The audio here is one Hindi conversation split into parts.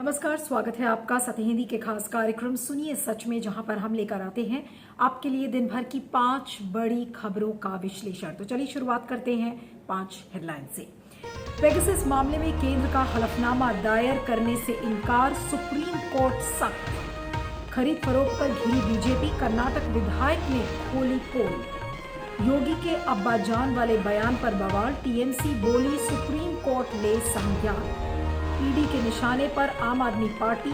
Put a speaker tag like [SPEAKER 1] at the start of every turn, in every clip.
[SPEAKER 1] नमस्कार, स्वागत है आपका सत्य हिंदी के खास कार्यक्रम सुनिए सच में, जहां पर हम लेकर आते हैं आपके लिए दिन भर की 5 बड़ी खबरों का विश्लेषण। तो चलिए शुरुआत करते हैं 5 हेडलाइन से। पेगासस मामले में केंद्र का हलफनामा दायर करने से इनकार, सुप्रीम कोर्ट सख्त। खरीद फरोख्त पर घिरी बीजेपी, कर्नाटक विधायक ने खोली पोल। योगी के अब्बाजान वाले बयान पर बवाल, टीएमसी बोली सुप्रीम कोर्ट ले संज्ञान। ईडी के निशाने पर आम आदमी पार्टी,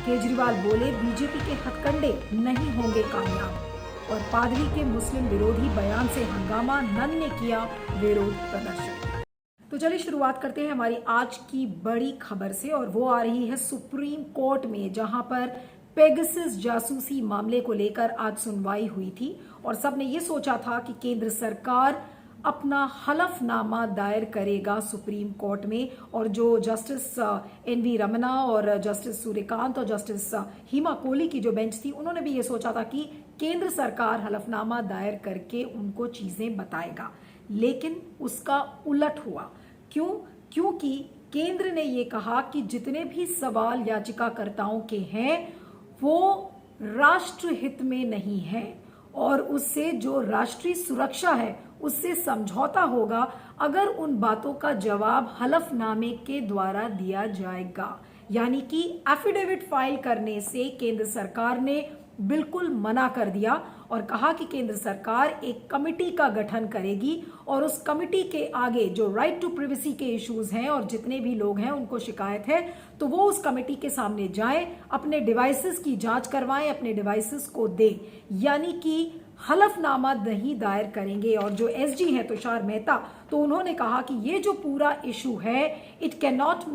[SPEAKER 1] केजरीवाल बोले बीजेपी के हथकंडे नहीं होंगे कामयाब। और पादरी के मुस्लिम विरोधी बयान से हंगामा, नन ने किया विरोध प्रदर्शन। तो चलिए शुरुआत करते हैं हमारी आज की बड़ी खबर से, और वो आ रही है सुप्रीम कोर्ट में, जहां पर पेगासस जासूसी मामले को लेकर आज सुनवाई हुई थी। और सबने ये सोचा था कि केंद्र सरकार अपना हलफनामा दायर करेगा सुप्रीम कोर्ट में, और जो जस्टिस एनवी रमना और जस्टिस सूर्यकांत और जस्टिस हिमा कोहली की जो बेंच थी, उन्होंने भी ये सोचा था कि केंद्र सरकार हलफनामा दायर करके उनको चीजें बताएगा। लेकिन उसका उलट हुआ। क्यों? क्योंकि केंद्र ने ये कहा कि जितने भी सवाल याचिकाकर्ताओं के हैं वो राष्ट्रहित में नहीं है, और उससे जो राष्ट्रीय सुरक्षा है उससे समझौता होगा अगर उन बातों का जवाब हलफनामे के द्वारा दिया जाएगा। यानी कि एफिडेविट फाइल करने से केंद्र सरकार ने बिल्कुल मना कर दिया और कहा कि केंद्र सरकार एक कमिटी का गठन करेगी, और उस कमिटी के आगे जो राइट टू प्राइवेसी के इश्यूज हैं और जितने भी लोग हैं उनको शिकायत है, तो वो उस कमिटी के सामने जाएं, अपने डिवाइसेस की जांच करवाएं, अपने डिवाइसेस को दें। यानी कि हलफनामा नहीं दायर करेंगे। और जो एसजी है तुषार मेहता, तो उन्होंने कहा कि ये जो पूरा इशू है, it can not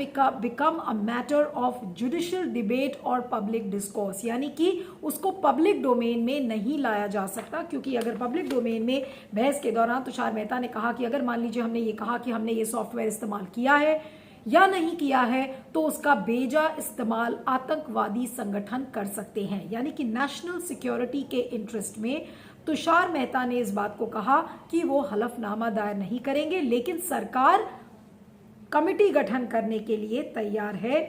[SPEAKER 1] become a matter of judicial debate और पब्लिक डिस्कोर्स, यानी कि उसको पब्लिक डोमेन में नहीं लाया जा सकता। क्योंकि अगर पब्लिक डोमेन में बहस के दौरान तुषार मेहता ने कहा कि अगर मान लीजिए हमने ये कहा कि हमने ये सॉफ्टवेयर इस्तेमाल किया है या नहीं किया है, तो उसका बेजा इस्तेमाल आतंकवादी संगठन कर सकते हैं। यानी कि नेशनल सिक्योरिटी के इंटरेस्ट में तुषार मेहता ने इस बात को कहा कि वो हलफनामा दायर नहीं करेंगे, लेकिन सरकार कमिटी गठन करने के लिए तैयार है।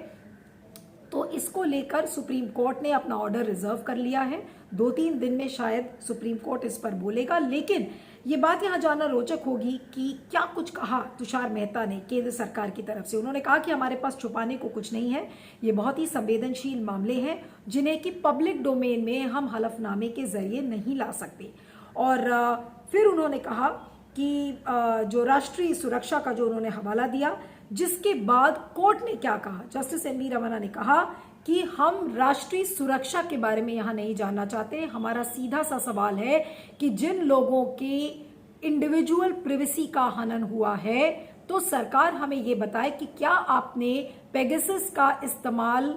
[SPEAKER 1] तो इसको लेकर सुप्रीम कोर्ट ने अपना ऑर्डर रिजर्व कर लिया है। 2-3 दिन में शायद सुप्रीम कोर्ट इस पर बोलेगा। लेकिन ये बात यहां जानना रोचक होगी कि क्या कुछ कहा तुषार मेहता ने केंद्र सरकार की तरफ से। उन्होंने कहा कि हमारे पास छुपाने को कुछ नहीं है, ये बहुत ही संवेदनशील मामले हैं जिन्हें कि पब्लिक डोमेन में हम हलफनामे के जरिए नहीं ला सकते। और फिर उन्होंने कहा कि जो राष्ट्रीय सुरक्षा का जो उन्होंने हवाला दिया, जिसके बाद कोर्ट ने क्या कहा, जस्टिस एनवी रमना ने कहा कि हम राष्ट्रीय सुरक्षा के बारे में यहां नहीं जानना चाहते। हमारा सीधा सा सवाल है कि जिन लोगों के इंडिविजुअल प्राइवेसी का हनन हुआ है, तो सरकार हमें ये बताए कि क्या आपने पेगासस का इस्तेमाल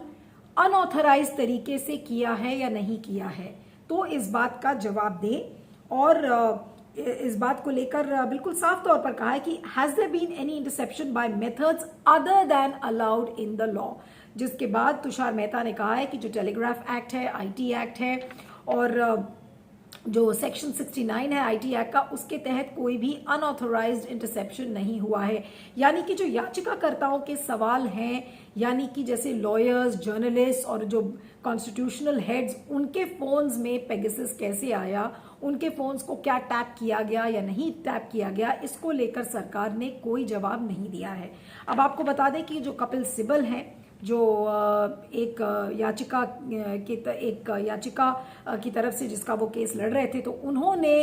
[SPEAKER 1] अनऑथराइज तरीके से किया है या नहीं किया है। तो इस बात का जवाब दें। और इस बात को लेकर बिल्कुल साफ तौर पर कहा है कि has there been any interception by methods other than allowed in the law. जिसके बाद तुषार मेहता ने कहा है कि जो टेलीग्राफ एक्ट है, आईटी एक्ट है, और जो सेक्शन 69 है आईटी एक्ट का, उसके तहत कोई भी अनऑथराइज्ड इंटरसेप्शन नहीं हुआ है। यानी कि जो याचिकाकर्ताओं के सवाल हैं, यानी कि जैसे लॉयर्स, जर्नलिस्ट और जो कॉन्स्टिट्यूशनल हेड्स, उनके फोन्स में पेगासस कैसे आया, उनके फोन्स को क्या टैप किया गया या नहीं टैप किया गया, इसको लेकर सरकार ने कोई जवाब नहीं दिया है। अब आपको बता दें कि जो कपिल सिब्बल हैं, जो एक याचिका की तरफ से जिसका वो केस लड़ रहे थे, तो उन्होंने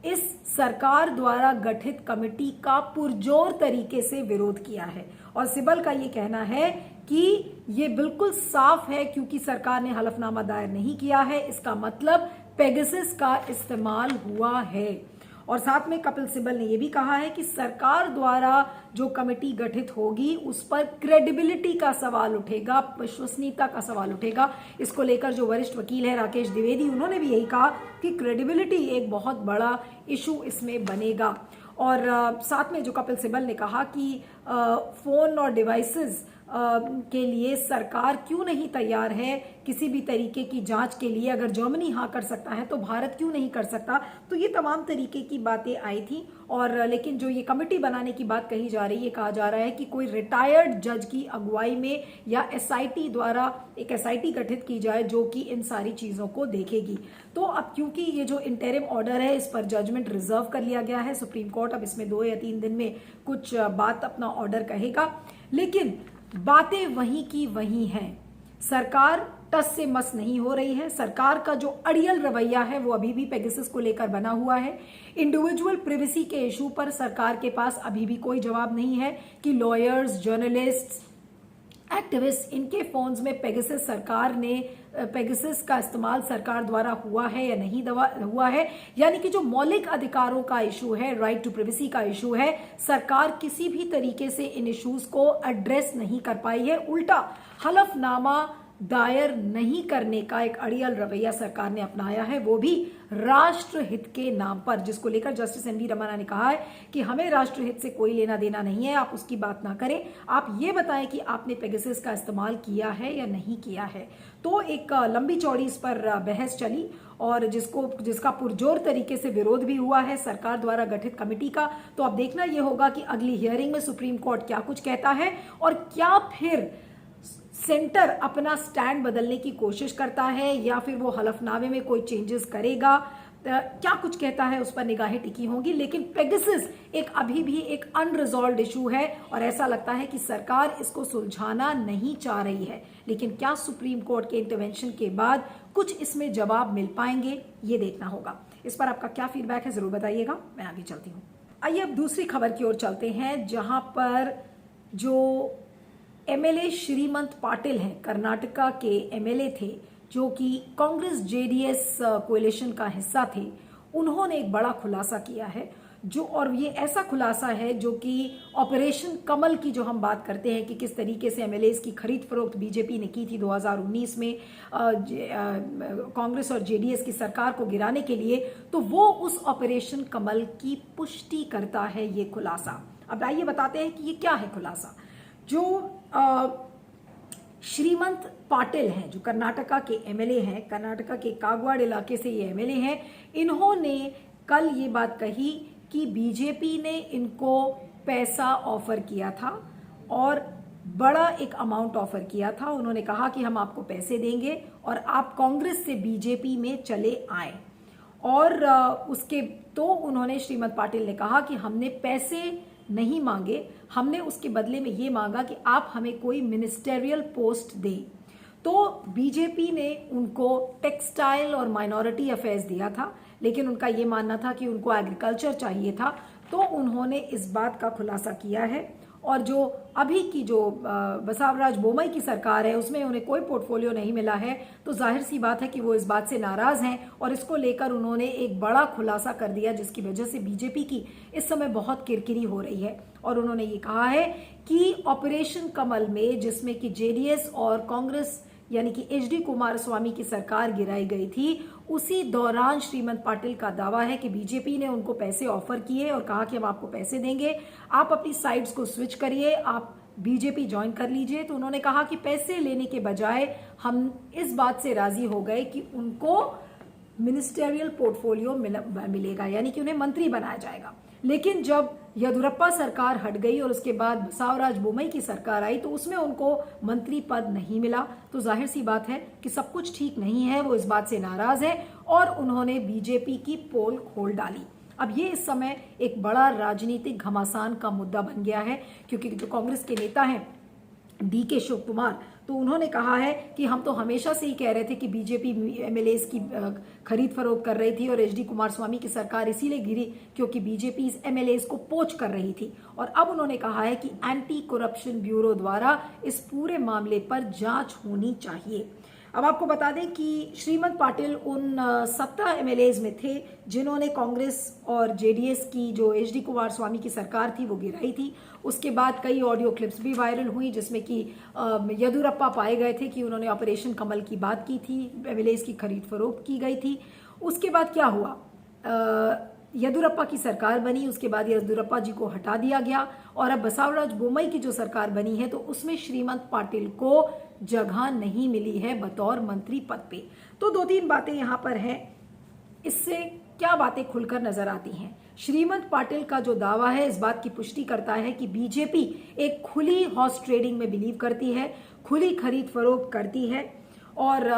[SPEAKER 1] इस सरकार द्वारा गठित कमेटी का पुरजोर तरीके से विरोध किया है। और सिब्बल का ये कहना है कि ये बिल्कुल साफ है, क्योंकि सरकार ने हलफनामा दायर नहीं किया है, इसका मतलब पेगासस का इस्तेमाल हुआ है। और साथ में कपिल सिब्बल ने यह भी कहा है कि सरकार द्वारा जो कमेटी गठित होगी उस पर क्रेडिबिलिटी का सवाल उठेगा, विश्वसनीयता का सवाल उठेगा। इसको लेकर जो वरिष्ठ वकील है राकेश द्विवेदी, उन्होंने भी यही कहा कि क्रेडिबिलिटी एक बहुत बड़ा इशू इसमें बनेगा। और साथ में जो कपिल सिब्बल ने कहा कि फोन और डिवाइसेस के लिए सरकार क्यों नहीं तैयार है किसी भी तरीके की जांच के लिए? अगर जर्मनी हाँ कर सकता है तो भारत क्यों नहीं कर सकता? तो ये तमाम तरीके की बातें आई थी। और लेकिन जो ये कमेटी बनाने की बात कही जा रही है, कहा जा रहा है कि कोई रिटायर्ड जज की अगुवाई में या एसआईटी द्वारा एक एसआईटी गठित की जाए जो कि इन सारी चीजों को देखेगी। तो अब क्योंकि ये जो इंटरिम ऑर्डर है इस पर जजमेंट रिजर्व कर लिया गया है सुप्रीम कोर्ट, अब इसमें 2 या 3 दिन में कुछ बात अपना ऑर्डर कहेगा। लेकिन बातें वहीं की वहीं हैं, सरकार टस से मस नहीं हो रही है। सरकार का जो अड़ियल रवैया है वो अभी भी पेगासस को लेकर बना हुआ है। इंडिविजुअल प्रिवेसी के इशू पर सरकार के पास अभी भी कोई जवाब नहीं है कि लॉयर्स, जर्नलिस्ट, एक्टिविस्ट, इनके फोन्स में पेगासस का इस्तेमाल सरकार द्वारा हुआ है या नहीं हुआ है। यानी कि जो मौलिक अधिकारों का इशू है, राइट टू प्रिवेसी का इशू है, सरकार किसी भी तरीके से इन इश्यूज को एड्रेस नहीं कर पाई है। उल्टा हलफनामा दायर नहीं करने का एक अड़ियल रवैया सरकार ने अपनाया है, वो भी राष्ट्रहित के नाम पर, जिसको लेकर जस्टिस एन वी रमन्ना ने कहा है कि हमें राष्ट्रहित से कोई लेना देना नहीं है, आप उसकी बात ना करें, आप ये बताएं कि आपने पेगासस का इस्तेमाल किया है या नहीं किया है। तो एक लंबी चौड़ी इस पर बहस चली और जिसका पुरजोर तरीके से विरोध भी हुआ है सरकार द्वारा गठित कमेटी का। तो अब देखना यह होगा कि अगली हियरिंग में सुप्रीम कोर्ट क्या कुछ कहता है और क्या फिर सेंटर अपना स्टैंड बदलने की कोशिश करता है या फिर वो हलफनामे में कोई चेंजेस करेगा, क्या कुछ कहता है उस पर निगाहें टिकी होंगी। लेकिन पेगासस एक अभी भी एक अनरिजॉल्व्ड इशू है और ऐसा लगता है कि सरकार इसको सुलझाना नहीं चाह रही है। लेकिन क्या सुप्रीम कोर्ट के इंटरवेंशन के बाद कुछ इसमें जवाब मिल पाएंगे, ये देखना होगा। इस पर आपका क्या फीडबैक है जरूर बताइएगा। मैं आगे चलती हूँ। आइए अब दूसरी खबर की ओर चलते हैं, जहां पर जो एमएलए श्रीमंत पाटिल हैं, कर्नाटका के एमएलए थे जो कि कांग्रेस जेडीएस कोएलिशन का हिस्सा थे, उन्होंने एक बड़ा खुलासा किया है और ये ऐसा खुलासा है जो कि ऑपरेशन कमल की जो हम बात करते हैं कि किस तरीके से एमएलएस की खरीद फरोख्त बीजेपी ने की थी 2019 में कांग्रेस और जेडीएस की सरकार को गिराने के लिए, तो वो उस ऑपरेशन कमल की पुष्टि करता है ये खुलासा। अब आइए बताते हैं कि ये क्या है खुलासा। जो श्रीमंत पाटिल हैं, जो कर्नाटका के एमएलए हैं, कर्नाटका के कागवाड़ इलाके से ये एमएलए हैं, इन्होंने कल ये बात कही कि बीजेपी ने इनको पैसा ऑफर किया था और बड़ा एक अमाउंट ऑफर किया था। उन्होंने कहा कि हम आपको पैसे देंगे और आप कांग्रेस से बीजेपी में चले आए। और उसके तो उन्होंने, श्रीमंत पाटिल ने कहा कि हमने पैसे नहीं मांगे, हमने उसके बदले में ये मांगा कि आप हमें कोई मिनिस्टेरियल पोस्ट दें। तो बीजेपी ने उनको टेक्सटाइल और माइनॉरिटी अफेयर्स दिया था, लेकिन उनका ये मानना था कि उनको एग्रीकल्चर चाहिए था। तो उन्होंने इस बात का खुलासा किया है। और जो अभी की जो बसवराज बोम्मई की सरकार है उसमें उन्हें कोई पोर्टफोलियो नहीं मिला है, तो जाहिर सी बात है कि वो इस बात से नाराज हैं और इसको लेकर उन्होंने एक बड़ा खुलासा कर दिया, जिसकी वजह से बीजेपी की इस समय बहुत किरकिरी हो रही है। और उन्होंने ये कहा है कि ऑपरेशन कमल में, जिसमें कि जेडीएस और कांग्रेस यानी कि एचडी कुमारस्वामी की सरकार गिराई गई थी, उसी दौरान श्रीमंत पाटिल का दावा है कि बीजेपी ने उनको पैसे ऑफर किए और कहा कि हम आपको पैसे देंगे, आप अपनी साइड्स को स्विच करिए, आप बीजेपी ज्वाइन कर लीजिए। तो उन्होंने कहा कि पैसे लेने के बजाय हम इस बात से राजी हो गए कि उनको मिनिस्टेरियल पोर्टफोलियो मिलेगा, यानी कि उन्हें मंत्री बनाया जाएगा। लेकिन जब येदियुरप्पा सरकार हट गई और उसके बाद बसवराज बोम्मई की सरकार आई तो उसमें उनको मंत्री पद नहीं मिला। तो जाहिर सी बात है कि सब कुछ ठीक नहीं है, वो इस बात से नाराज है और उन्होंने बीजेपी की पोल खोल डाली। अब ये इस समय एक बड़ा राजनीतिक घमासान का मुद्दा बन गया है, क्योंकि जो कांग्रेस के नेता हैं डीके शिव कुमार, तो उन्होंने कहा है कि हम तो हमेशा से ही कह रहे थे कि बीजेपी एमएलएस की खरीद फरोख्त कर रही थी और एचडी कुमारस्वामी की सरकार इसीलिए गिरी क्योंकि बीजेपी इस एमएलएस को पोच कर रही थी। और अब उन्होंने कहा है कि एंटी करप्शन ब्यूरो द्वारा इस पूरे मामले पर जांच होनी चाहिए। अब आपको बता दें कि श्रीमंत पाटिल उन 17 एमएलएज में थे जिन्होंने कांग्रेस और जेडीएस की जो एचडी कुमारस्वामी की सरकार थी वो गिराई थी। उसके बाद कई ऑडियो क्लिप्स भी वायरल हुई जिसमें कि येदियुरप्पा पाए गए थे कि उन्होंने ऑपरेशन कमल की बात की थी, एमएलएज की खरीद फरोख्त की गई थी। उसके बाद क्या हुआ, येदियुरप्पा की सरकार बनी, उसके बाद येदियुरप्पा जी को हटा दिया गया और अब बसवराज बोम्मई की जो सरकार बनी है तो उसमें श्रीमंत पाटिल को जगह नहीं मिली है बतौर मंत्री पद पे। तो दो तीन बातें यहां पर हैं, इससे क्या बातें खुलकर नजर आती हैं। श्रीमंत पाटिल का जो दावा है इस बात की पुष्टि करता है कि बीजेपी एक खुली हॉर्स ट्रेडिंग में बिलीव करती है, खुली खरीद फरोख्त करती है और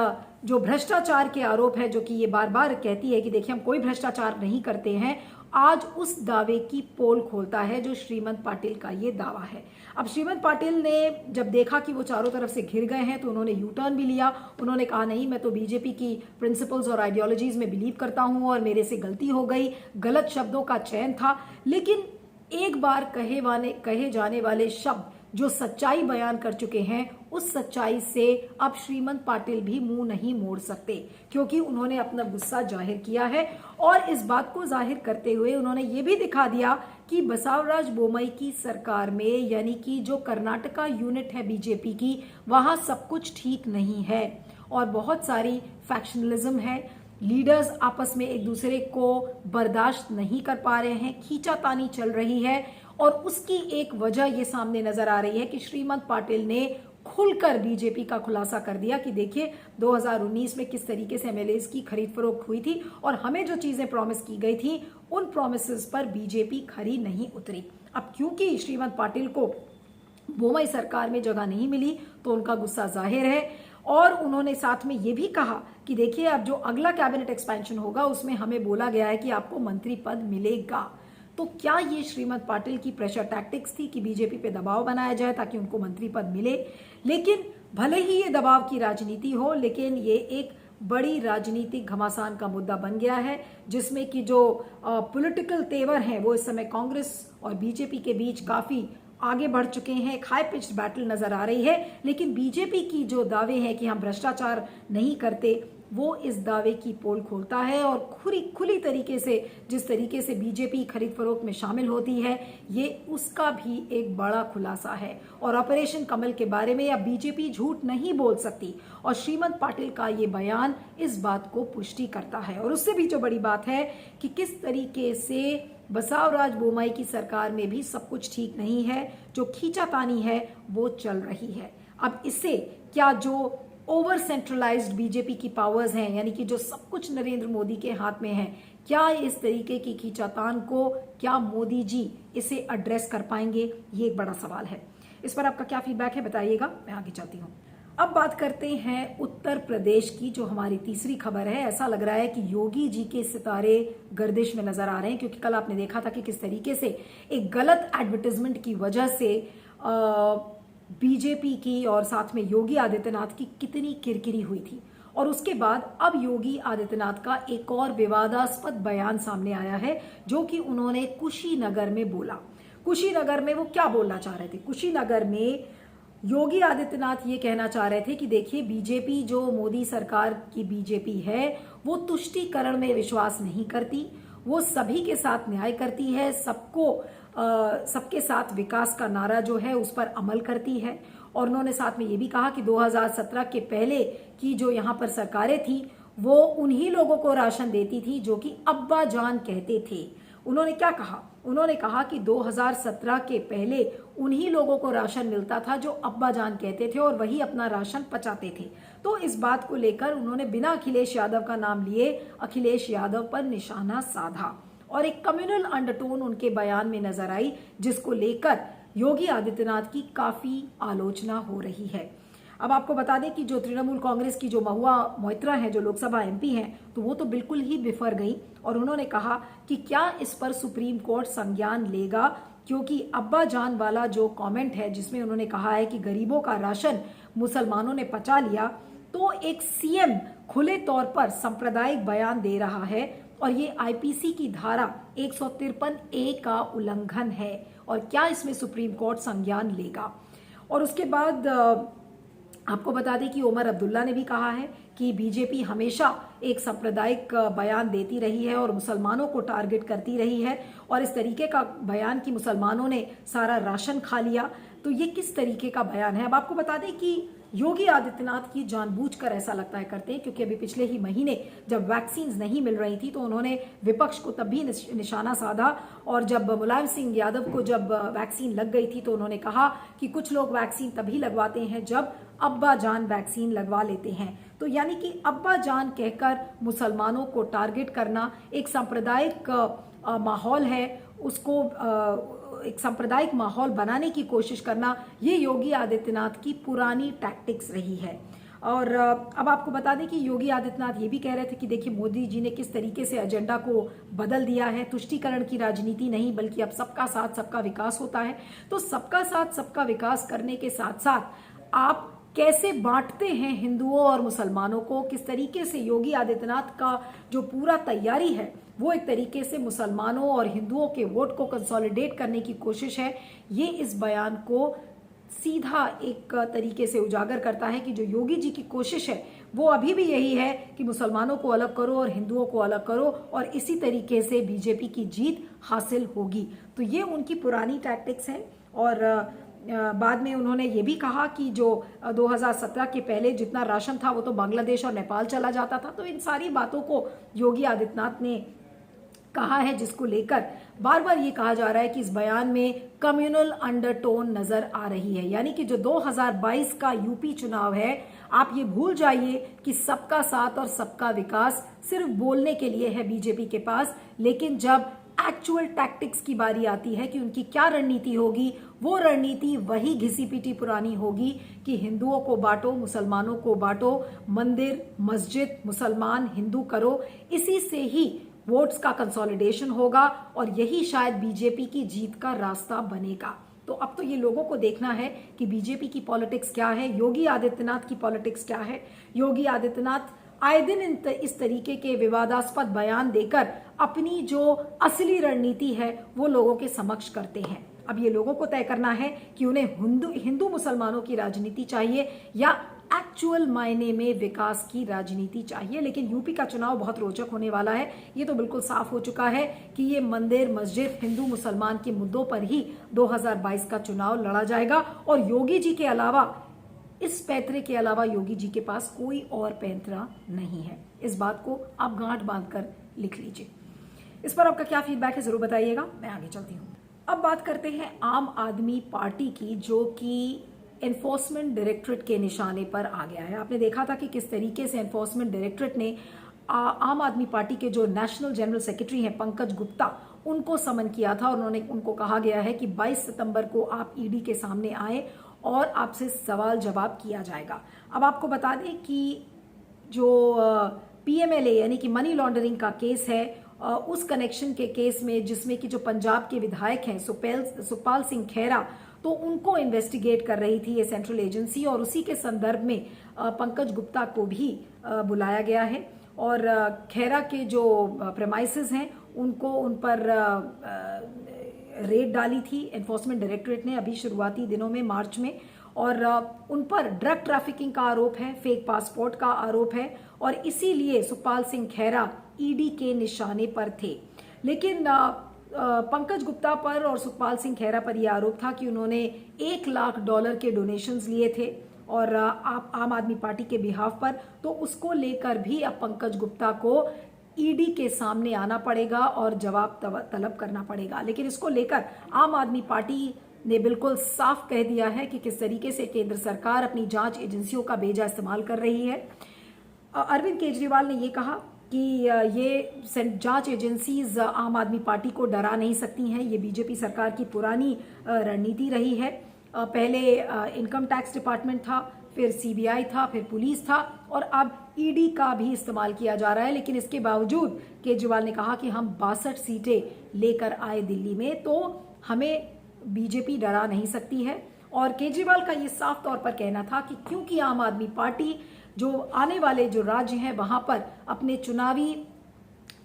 [SPEAKER 1] जो भ्रष्टाचार के आरोप है, जो कि ये बार बार कहती है कि देखिए हम कोई भ्रष्टाचार नहीं करते हैं, आज उस दावे की पोल खोलता है जो श्रीमंत पाटिल का ये दावा है। अब श्रीमंत पाटिल ने जब देखा कि वो चारों तरफ से घिर गए हैं तो उन्होंने यू टर्न भी लिया। उन्होंने कहा नहीं, मैं तो बीजेपी की प्रिंसिपल्स और आइडियोलॉजीज में बिलीव करता हूं और मेरे से गलती हो गई, गलत शब्दों का चयन था। लेकिन एक बार कहे जाने वाले शब्द जो सच्चाई बयान कर चुके हैं, उस सच्चाई से अब श्रीमंत पाटिल भी मुंह नहीं मोड़ सकते, क्योंकि उन्होंने अपना गुस्सा जाहिर किया है। और इस बात को जाहिर करते हुए उन्होंने ये भी दिखा दिया कि बसवराज बोम्मई की सरकार में, यानी कि जो कर्नाटका यूनिट है बीजेपी की, वहां सब कुछ ठीक नहीं है और बहुत सारी फैक्शनलिज्म है। लीडर्स आपस में एक दूसरे को बर्दाश्त नहीं कर पा रहे हैं, खींचातानी चल रही है और उसकी एक वजह ये सामने नजर आ रही है कि श्रीमंत पाटिल ने खुलकर बीजेपी का खुलासा कर दिया कि देखिए 2019 में किस तरीके से एमएलएज की खरीद फरोख्त हुई थी और हमें जो चीजें प्रॉमिस की गई थी उन प्रॉमिसेस पर बीजेपी खरी नहीं उतरी। अब क्योंकि श्रीमंत पाटिल को बोम्मई सरकार में जगह नहीं मिली तो उनका गुस्सा जाहिर है और उन्होंने साथ में ये भी कहा कि देखिए अब जो अगला कैबिनेट एक्सपेंशन होगा उसमें हमें बोला गया है कि आपको मंत्री पद मिलेगा। तो क्या ये श्रीमंत पाटिल की प्रेशर टैक्टिक्स थी कि बीजेपी पे दबाव बनाया जाए ताकि उनको मंत्री पद मिले? लेकिन भले ही ये दबाव की राजनीति हो, लेकिन ये एक बड़ी राजनीतिक घमासान का मुद्दा बन गया है, जिसमें कि जो पॉलिटिकल तेवर हैं वो इस समय कांग्रेस और बीजेपी के बीच काफी आगे बढ़ चुके हैं। एक हाई पिच्ड बैटल नजर आ रही है, लेकिन बीजेपी की जो दावे हैं कि हम भ्रष्टाचार नहीं करते, वो इस दावे की पोल खोलता है और खुली तरीके से जिस तरीके से बीजेपी खरीद फरोख्त में शामिल होती है, ये उसका भी एक बड़ा खुलासा है। और ऑपरेशन कमल के बारे में अब बीजेपी झूठ नहीं बोल सकती और श्रीमंत पाटिल का ये बयान इस बात को पुष्टि करता है। और उससे भी जो बड़ी बात है कि किस तरीके से बसवराज बोम्मई की सरकार में भी सब कुछ ठीक नहीं है, जो खींचातानी है वो चल रही है। अब इससे क्या जो ओवर सेंट्रलाइज्ड बीजेपी की पावर्स हैं, यानी कि जो सब कुछ नरेंद्र मोदी के हाथ में है, क्या इस तरीके की खींचातान को क्या मोदी जी इसे एड्रेस कर पाएंगे? ये एक बड़ा सवाल है। इस पर आपका क्या फीडबैक है बताइएगा, मैं आगे चलती हूँ। अब बात करते हैं उत्तर प्रदेश की, जो हमारी तीसरी खबर है। ऐसा लग रहा है कि योगी जी के सितारे गर्दिश में नजर आ रहे हैं, क्योंकि कल आपने देखा था कि किस तरीके से एक गलत एडवर्टाइजमेंट की वजह से बीजेपी की और साथ में योगी आदित्यनाथ की कितनी किरकिरी हुई थी। और उसके बाद अब योगी आदित्यनाथ का एक और विवादास्पद बयान सामने आया है, जो कि उन्होंने कुशीनगर में बोला। कुशीनगर में वो क्या बोलना चाह रहे थे? कुशीनगर में योगी आदित्यनाथ ये कहना चाह रहे थे कि देखिए बीजेपी, जो मोदी सरकार की बीजेपी है, वो तुष्टीकरण में विश्वास नहीं करती, वो सभी के साथ न्याय करती है, सबके साथ विकास का नारा जो है उस पर अमल करती है। और उन्होंने साथ में ये भी कहा कि 2017 के पहले की जो यहाँ पर सरकारें थी वो उन्हीं लोगों को राशन देती थी जो कि अब्बा जान कहते थे। उन्होंने क्या कहा? उन्होंने कहा कि 2017 के पहले उन्हीं लोगों को राशन मिलता था जो अब्बा जान कहते थे और वही अपना राशन पचाते थे। तो इस बात को लेकर उन्होंने बिना अखिलेश यादव का नाम लिए अखिलेश यादव पर निशाना साधा और एक कम्युनल अंडरटोन उनके बयान में नजर आई, जिसको लेकर योगी आदित्यनाथ की काफी आलोचना हो रही है। अब आपको बता दें कि जो तृणमूल कांग्रेस की जो महुआ मोइत्रा है, जो लोकसभा एमपी हैं, तो वो तो बिल्कुल ही बिफर गई और उन्होंने कहा कि क्या इस पर सुप्रीम कोर्ट संज्ञान लेगा, क्योंकि अब्बा जान वाला जो कमेंट है जिसमें उन्होंने कहा है कि गरीबों का राशन मुसलमानों ने पचा लिया, तो एक सीएम खुले तौर पर सांप्रदायिक बयान दे रहा है और ये आईपीसी की धारा 153A का उल्लंघन है और क्या इसमें सुप्रीम कोर्ट संज्ञान लेगा। और उसके बाद आपको बता दें कि उमर अब्दुल्ला ने भी कहा है कि बीजेपी हमेशा एक सांप्रदायिक बयान देती रही है और मुसलमानों को टारगेट करती रही है और इस तरीके का बयान कि मुसलमानों ने सारा राशन खा लिया, तो ये किस तरीके का बयान है। अब आपको बता दें कि योगी आदित्यनाथ की जानबूझकर ऐसा लगता है करते हैं, क्योंकि अभी पिछले ही महीने जब वैक्सीन नहीं मिल रही थी तो उन्होंने विपक्ष को तब भी निशाना साधा, और जब मुलायम सिंह यादव को जब वैक्सीन लग गई थी तो उन्होंने कहा कि कुछ लोग वैक्सीन तभी लगवाते हैं जब अब्बा जान वैक्सीन लगवा लेते हैं। तो यानी कि अब्बा जान कहकर मुसलमानों को टारगेट करना एक सांप्रदायिक माहौल है, उसको एक सांप्रदायिक माहौल बनाने की कोशिश करना, ये योगी आदित्यनाथ की पुरानी टैक्टिक्स रही है। और अब आपको बता दें कि योगी आदित्यनाथ ये भी कह रहे थे कि देखिए मोदी जी ने किस तरीके से एजेंडा को बदल दिया है, तुष्टीकरण की राजनीति नहीं बल्कि अब सबका साथ सबका विकास होता है। तो सबका साथ सबका विकास करने के साथ साथ आप कैसे बांटते हैं हिंदुओं और मुसलमानों को, किस तरीके से योगी आदित्यनाथ का जो पूरा तैयारी है वो एक तरीके से मुसलमानों और हिंदुओं के वोट को कंसोलिडेट करने की कोशिश है, ये इस बयान को सीधा एक तरीके से उजागर करता है कि जो योगी जी की कोशिश है वो अभी भी यही है कि मुसलमानों को अलग करो और हिंदुओं को अलग करो, और इसी तरीके से बीजेपी की जीत हासिल होगी। तो ये उनकी पुरानी टैक्टिक्स हैं। और बाद में उन्होंने ये भी कहा कि जो 2017 के पहले जितना राशन था वो तो बांग्लादेश और नेपाल चला जाता था। तो इन सारी बातों को योगी आदित्यनाथ ने कहा है, जिसको लेकर बार बार ये कहा जा रहा है कि इस बयान में कम्युनल अंडरटोन नजर आ रही है। यानी कि जो 2022 का यूपी चुनाव है, आप ये भूल जाइए कि सबका साथ और सबका विकास सिर्फ बोलने के लिए है बीजेपी के पास, लेकिन जब एक्चुअल टैक्टिक्स की बारी आती है कि उनकी क्या रणनीति होगी, वो रणनीति वही घिसी पीटी पुरानी होगी कि हिंदुओं को बांटो, मुसलमानों को बांटो, मंदिर मस्जिद मुसलमान हिंदू करो, इसी से ही वोट्स का कंसोलिडेशन होगा और यही शायद बीजेपी की जीत का रास्ता बनेगा। तो अब तो ये लोगों को देखना है कि बीजेपी की पॉलिटिक्स क्या है, योगी आदित्यनाथ की पॉलिटिक्स क्या है। योगी आदित्यनाथ आए दिन इस तरीके के विवादास्पद बयान देकर अपनी जो असली रणनीति है वो लोगों के समक्ष करते हैं। अब ये लोगों को तय करना है कि उन्हें हिंदू मुसलमानों की राजनीति चाहिए या एक्चुअल मायने में विकास की राजनीति चाहिए। लेकिन यूपी का चुनाव बहुत रोचक होने वाला है। ये तो बिल्कुल साफ हो चुका है कि ये मंदिर मस्जिद हिंदू मुसलमान के मुद्दों पर ही 2022 का चुनाव लड़ा जाएगा। और योगी जी के अलावा, इस पैतरे के अलावा योगी जी के पास कोई और पैंतरा नहीं है। इस बात को आप गांठ बांधकर लिख लीजिए। इस पर आपका क्या फीडबैक है जरूर बताइएगा। मैं आगे चलती हूँ। अब बात करते हैं आम आदमी पार्टी की, जो कि एनफोर्समेंट डायरेक्टरेट के निशाने पर आ गया है। आपने देखा था कि किस तरीके से एनफोर्समेंट डायरेक्टरेट ने आम आदमी पार्टी के जो नेशनल जनरल सेक्रेटरी हैं पंकज गुप्ता, उनको समन किया था और उनको कहा गया है कि 22 सितंबर को आप ईडी के सामने आए और आपसे सवाल जवाब किया जाएगा। अब आपको बता दें कि जो पीएमएलए यानी कि मनी लॉन्ड्रिंग का केस है, उस कनेक्शन के केस में जिसमें कि जो पंजाब के विधायक हैं सुखपाल सिंह खैरा, तो उनको इन्वेस्टिगेट कर रही थी ये सेंट्रल एजेंसी, और उसी के संदर्भ में पंकज गुप्ता को भी बुलाया गया है। और खैरा के जो प्रेमाइसेस हैं उन पर रेड डाली थी एनफोर्समेंट डायरेक्टरेट ने अभी शुरुआती दिनों में मार्च में, और उन पर ड्रग ट्रैफिकिंग का आरोप है, फेक पासपोर्ट का आरोप है, और इसीलिए सुखपाल सिंह खैरा ईडी के निशाने पर थे। लेकिन पंकज गुप्ता पर और सुखपाल सिंह खैरा पर यह आरोप था कि उन्होंने $1 लाख के डोनेशंस लिए थे और आम आदमी पार्टी के बिहाफ पर। तो उसको लेकर भी अब पंकज गुप्ता को ईडी के सामने आना पड़ेगा और जवाब तलब करना पड़ेगा। लेकिन इसको लेकर आम आदमी पार्टी ने बिल्कुल साफ कह दिया है कि किस तरीके से केंद्र सरकार अपनी जांच एजेंसियों का बेजा इस्तेमाल कर रही है। अरविंद केजरीवाल ने ये कहा कि ये जांच एजेंसीज आम आदमी पार्टी को डरा नहीं सकती हैं। ये बीजेपी सरकार की पुरानी रणनीति रही है। पहले इनकम टैक्स डिपार्टमेंट था, फिर सीबीआई था, फिर पुलिस था, और अब ईडी का भी इस्तेमाल किया जा रहा है। लेकिन इसके बावजूद केजरीवाल ने कहा कि हम 62 सीटें लेकर आए दिल्ली में, तो हमें बीजेपी डरा नहीं सकती है। और केजरीवाल का ये साफ तौर पर कहना था कि क्योंकि आम आदमी पार्टी जो आने वाले जो राज्य हैं वहां पर अपने चुनावी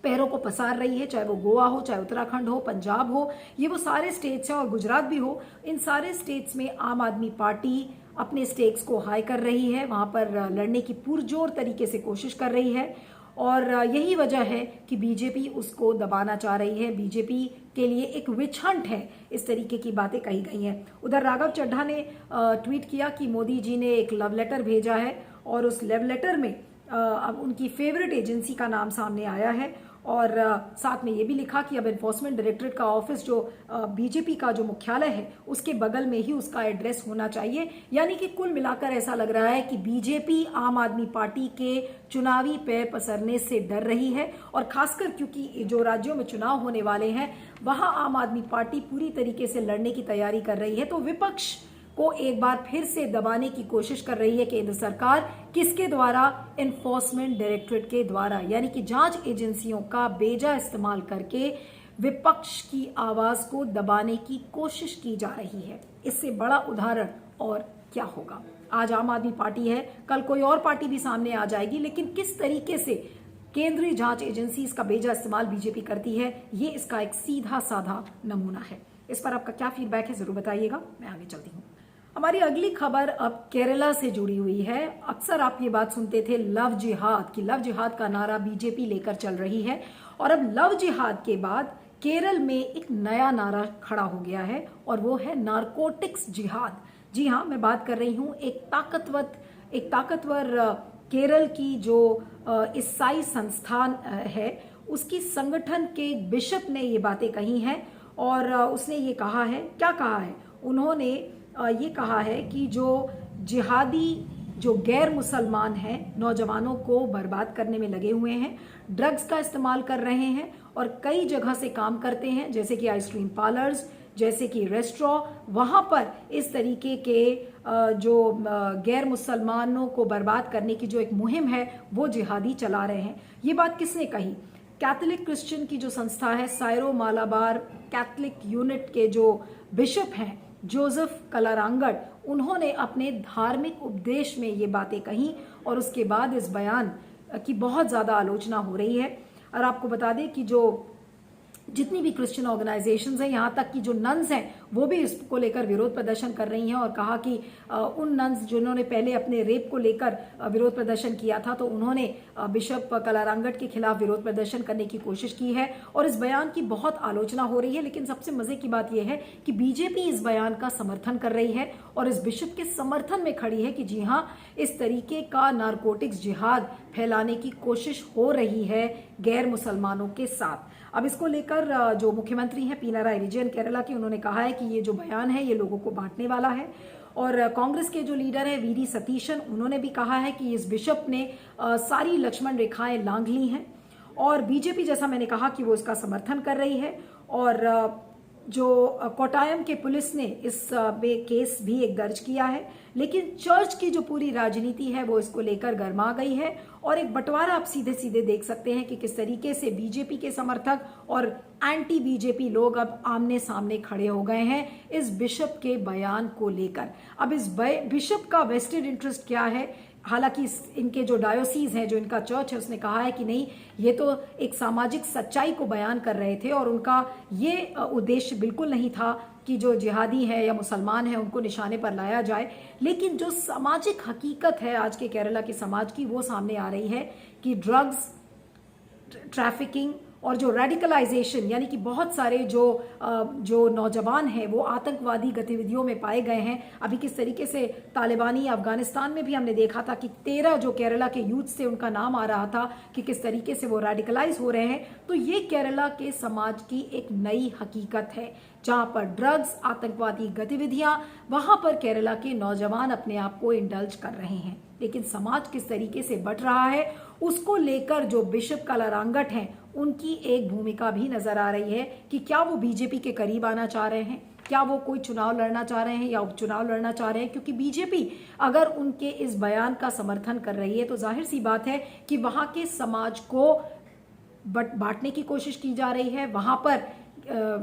[SPEAKER 1] पैरों को पसार रही है, चाहे वो गोवा हो, चाहे उत्तराखंड हो, पंजाब हो, ये वो सारे स्टेट्स हैं, और गुजरात भी हो, इन सारे स्टेट्स में आम आदमी पार्टी अपने स्टेक्स को हाई कर रही है, वहां पर लड़ने की पुरजोर तरीके से कोशिश कर रही है। और यही वजह है कि बीजेपी उसको दबाना चाह रही है। बीजेपी के लिए एक विच हंट है, इस तरीके की बातें कही गई हैं। उधर राघव चड्ढा ने ट्वीट किया कि मोदी जी ने एक लव लेटर भेजा है और उस लव लेटर में अब उनकी फेवरेट एजेंसी का नाम सामने आया है और साथ में ये भी लिखा कि अब एनफोर्समेंट डायरेक्टरेट का ऑफिस जो बीजेपी का जो मुख्यालय है उसके बगल में ही उसका एड्रेस होना चाहिए। यानी कि कुल मिलाकर ऐसा लग रहा है कि बीजेपी आम आदमी पार्टी के चुनावी पैर पसरने से डर रही है और खासकर क्योंकि जो राज्यों में चुनाव होने वाले हैं वहां आम आदमी पार्टी पूरी तरीके से लड़ने की तैयारी कर रही है, तो विपक्ष को एक बार फिर से दबाने की कोशिश कर रही है केंद्र सरकार। किसके द्वारा? एनफोर्समेंट डायरेक्टरेट के द्वारा, यानी कि जांच एजेंसियों का बेजा इस्तेमाल करके विपक्ष की आवाज को दबाने की कोशिश की जा रही है। इससे बड़ा उदाहरण और क्या होगा? आज आम आदमी पार्टी है, कल कोई और पार्टी भी सामने आ जाएगी, लेकिन किस तरीके से केंद्रीय जांच एजेंसी इसका बेजा इस्तेमाल बीजेपी करती है, ये इसका एक सीधा साधा नमूना है। इस पर आपका क्या फीडबैक है जरूर बताइएगा। मैं आगे चलती हूँ। हमारी अगली खबर अब केरला से जुड़ी हुई है। अक्सर आप ये बात सुनते थे लव जिहाद, कि लव जिहाद का नारा बीजेपी लेकर चल रही है और अब लव जिहाद के बाद केरल में एक नया नारा खड़ा हो गया है और वो है नारकोटिक्स जिहाद। जी हाँ, मैं बात कर रही हूँ एक ताकतवर केरल की जो ईसाई संस्थान है उसकी संगठन के बिशप ने ये बातें कही हैं और उसने ये कहा है, क्या कहा है उन्होंने? ये कहा है कि जो जिहादी जो गैर मुसलमान हैं नौजवानों को बर्बाद करने में लगे हुए हैं, ड्रग्स का इस्तेमाल कर रहे हैं और कई जगह से काम करते हैं, जैसे कि आइसक्रीम पार्लर्स, जैसे कि रेस्टोरेंट, वहां पर इस तरीके के जो गैर मुसलमानों को बर्बाद करने की जो एक मुहिम है वो जिहादी चला रहे हैं। ये बात किसने कही? कैथोलिक क्रिश्चियन की जो संस्था है सायरो मालाबार कैथोलिक यूनिट के जो बिशप हैं जोसेफ कलारांगड, उन्होंने अपने धार्मिक उपदेश में ये बातें कही और उसके बाद इस बयान की बहुत ज्यादा आलोचना हो रही है। और आपको बता दें कि जो जितनी भी क्रिश्चियन ऑर्गेनाइजेशंस हैं, यहाँ तक कि जो नन्स हैं वो भी इसको लेकर विरोध प्रदर्शन कर रही हैं और कहा कि उन नन्स जिन्होंने पहले अपने रेप को लेकर विरोध प्रदर्शन किया था तो उन्होंने बिशप कलारांगड के खिलाफ विरोध प्रदर्शन करने की कोशिश की है और इस बयान की बहुत आलोचना हो रही है। लेकिन सबसे मजे की बात यह है कि बीजेपी इस बयान का समर्थन कर रही है और इस बिशप के समर्थन में खड़ी है कि जी हाँ, इस तरीके का नारकोटिक्स जिहाद फैलाने की कोशिश हो रही है गैर मुसलमानों के साथ। अब इसको लेकर जो मुख्यमंत्री हैं पिनाराई विजयन केरला के, उन्होंने कहा है कि ये जो बयान है ये लोगों को बांटने वाला है। और कांग्रेस के जो लीडर है वीडी सतीशन, उन्होंने भी कहा है कि इस बिशप ने सारी लक्ष्मण रेखाएं लांघ ली हैं और बीजेपी, जैसा मैंने कहा, कि वो इसका समर्थन कर रही है। और जो कोटायम के पुलिस ने इस केस भी एक दर्ज किया है, लेकिन चर्च की जो पूरी राजनीति है वो इसको लेकर गर्मा गई है और एक बंटवारा आप सीधे सीधे देख सकते हैं कि किस तरीके से बीजेपी के समर्थक और एंटी बीजेपी लोग अब आमने सामने खड़े हो गए हैं इस बिशप के बयान को लेकर। अब इस बिशप का वेस्टेड इंटरेस्ट क्या है? हालांकि इनके जो डायोसीज है, जो इनका चर्च है, उसने कहा है कि नहीं, ये तो एक सामाजिक सच्चाई को बयान कर रहे थे और उनका ये उद्देश्य बिल्कुल नहीं था कि जो जिहादी है या मुसलमान है उनको निशाने पर लाया जाए। लेकिन जो सामाजिक हकीकत है आज के केरला के समाज की, वो सामने आ रही है कि ड्रग्स ट्रैफिकिंग और जो रेडिकलाइजेशन, यानी कि बहुत सारे जो नौजवान हैं वो आतंकवादी गतिविधियों में पाए गए हैं। अभी किस तरीके से तालिबानी अफगानिस्तान में भी हमने देखा था कि 13 जो केरला के यूथ से उनका नाम आ रहा था कि किस तरीके से वो रेडिकलाइज हो रहे हैं। तो ये केरला के समाज की एक नई हकीकत है, जहां पर ड्रग्स, आतंकवादी गतिविधियां, वहां पर केरला के नौजवान अपने आप को इंडल्ज कर रहे हैं। लेकिन समाज किस तरीके से बट रहा है उसको लेकर जो बिशप कलारांगड हैं उनकी एक भूमिका भी नजर आ रही है कि क्या वो बीजेपी के करीब आना चाह रहे हैं, क्या वो कोई चुनाव लड़ना चाह रहे हैं या उपचुनाव लड़ना चाह रहे हैं। क्योंकि बीजेपी अगर उनके इस बयान का समर्थन कर रही है तो जाहिर सी बात है कि वहां के समाज को बांटने की कोशिश की जा रही है, वहां पर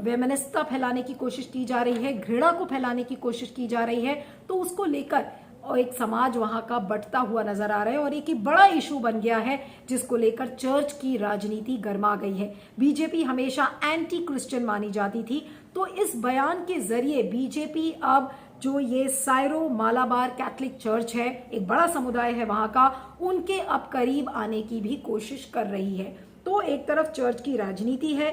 [SPEAKER 1] वैमनस्यता फैलाने की कोशिश की जा रही है, घृणा को फैलाने की कोशिश की जा रही है। तो उसको लेकर और एक समाज वहां का बंटता हुआ नजर आ रहा है और एक बड़ा इशू बन गया है जिसको लेकर चर्च की राजनीति गर्मा गई है। बीजेपी हमेशा एंटी क्रिश्चियन मानी जाती थी, तो इस बयान के जरिए बीजेपी अब जो ये सायरो मालाबार कैथलिक चर्च है, एक बड़ा समुदाय है वहां का, उनके अब करीब आने की भी कोशिश कर रही है। तो एक तरफ चर्च की राजनीति है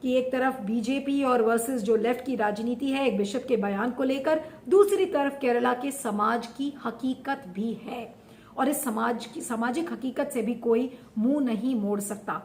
[SPEAKER 1] कि एक तरफ बीजेपी और वर्सेस जो लेफ्ट की राजनीति है एक बिशप के बयान को लेकर, दूसरी तरफ केरला के समाज की हकीकत भी है और इस समाज की सामाजिक हकीकत से भी कोई मुंह नहीं मोड़ सकता।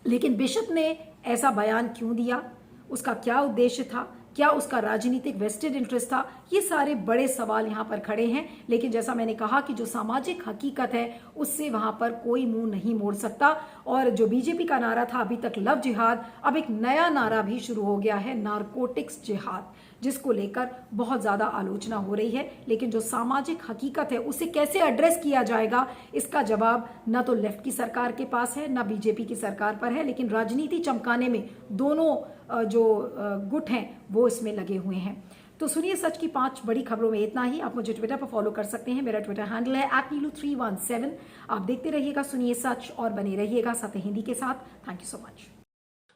[SPEAKER 1] लेकिन बिशप ने ऐसा बयान क्यों दिया, उसका क्या उद्देश्य था, क्या उसका राजनीतिक वेस्टेड इंटरेस्ट था, ये सारे बड़े सवाल यहां पर खड़े हैं। लेकिन जैसा मैंने कहा कि जो सामाजिक हकीकत है उससे वहां पर कोई मुंह नहीं मोड़ सकता। और जो बीजेपी का नारा था अभी तक लव जिहाद, अब एक नया नारा भी शुरू हो गया है, नारकोटिक्स जिहाद, जिसको लेकर बहुत ज्यादा आलोचना हो रही है। लेकिन जो सामाजिक हकीकत है उसे कैसे एड्रेस किया जाएगा, इसका जवाब न तो लेफ्ट की सरकार के पास है न बीजेपी की सरकार पर है। लेकिन राजनीति चमकाने में दोनों जो गुट हैं वो इसमें लगे हुए हैं। तो सुनिए सच की 5 बड़ी खबरों में इतना ही। आप मुझे ट्विटर पर फॉलो कर सकते हैं, मेरा ट्विटर हैंडल है @नीलू317। आप देखते रहिएगा सुनिए सच और बने रहिएगा सत्य हिंदी के साथ। Thank you so much.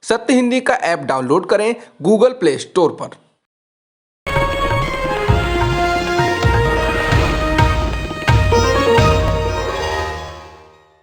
[SPEAKER 2] सत्य हिंदी का ऐप डाउनलोड करें गूगल प्ले स्टोर पर।